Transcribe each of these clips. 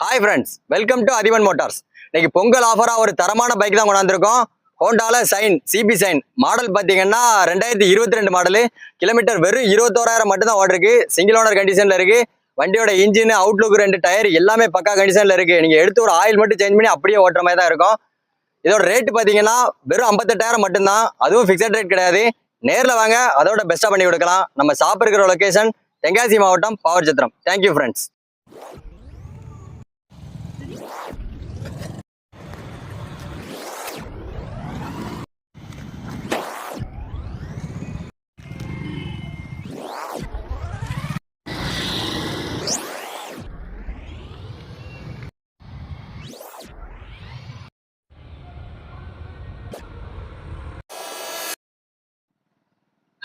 Hi friends, welcome to Athivan motors. இன்னைக்கு பொங்கல் ஆஃபரா ஒரு தரமான பைக் தான் கொண்டாந்துருக்கோம். ஹோண்டால சைன் சிபி சைன் மாடல் பார்த்தீங்கன்னா 2022 மாடலு. கிலோமீட்டர் வெறும் 21,000 மட்டும் தான் ஓடிருக்கு. சிங்கிள் ஓனர் கண்டிஷன்ல இருக்கு. வண்டியோட இன்ஜின், அவுட்லுக், 2 டயர் எல்லாமே பக்கா கண்டிஷன்ல இருக்கு. நீங்க எடுத்து ஒரு ஆயில் மட்டும் சேஞ்ச் பண்ணி அப்படியே ஓட்டுற மாதிரி தான் இருக்கும். இதோட ரேட் பார்த்தீங்கன்னா வெறும் 58,000 மட்டும்தான். அதுவும் ஃபிக்ஸட் ரேட் கிடையாது. நேரில் வாங்க, அதோட பெஸ்ட்டாக பண்ணி கொடுக்கலாம். நம்ம ஷாப் இருக்கிற லொகேஷன் தென்காசி மாவட்டம், Pavoorchatram. Thank you friends.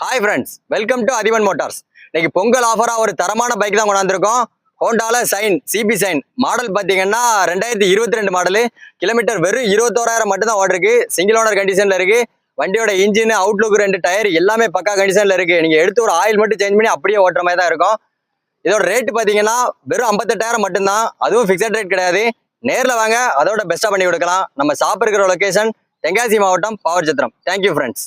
Hi friends, welcome to Athivan motors. இன்னைக்கு பொங்கல் ஆஃபரா ஒரு தரமான பைக் தான் கொண்டாந்துருக்கோம். ஹோண்டால சைன் சிபி சைன் மாடல் பார்த்தீங்கன்னா 2022 மாடலு. கிலோமீட்டர் வெறும் 21,000 மட்டும் தான் ஓடிருக்கு. சிங்கிள் ஓனர் கண்டிஷன்ல இருக்கு. வண்டியோட இன்ஜின், அவுட்லுக், 2 டயர் எல்லாமே பக்கா கண்டிஷன்ல இருக்கு. நீங்க எடுத்து ஒரு ஆயில் மட்டும் சேஞ்ச் பண்ணி அப்படியே ஓட்டுற மாதிரி தான் இருக்கும். இதோட ரேட் பார்த்தீங்கன்னா வெறும் 58,000 மட்டும்தான். அதுவும் ஃபிக்ஸட் ரேட் கிடையாது. நேரில் வாங்க, அதோட பெஸ்ட்டாக பண்ணி கொடுக்கலாம். நம்ம ஷாப் இருக்கிற லொகேஷன் தென்காசி மாவட்டம், பாவர் சத்திரம். Thank you friends.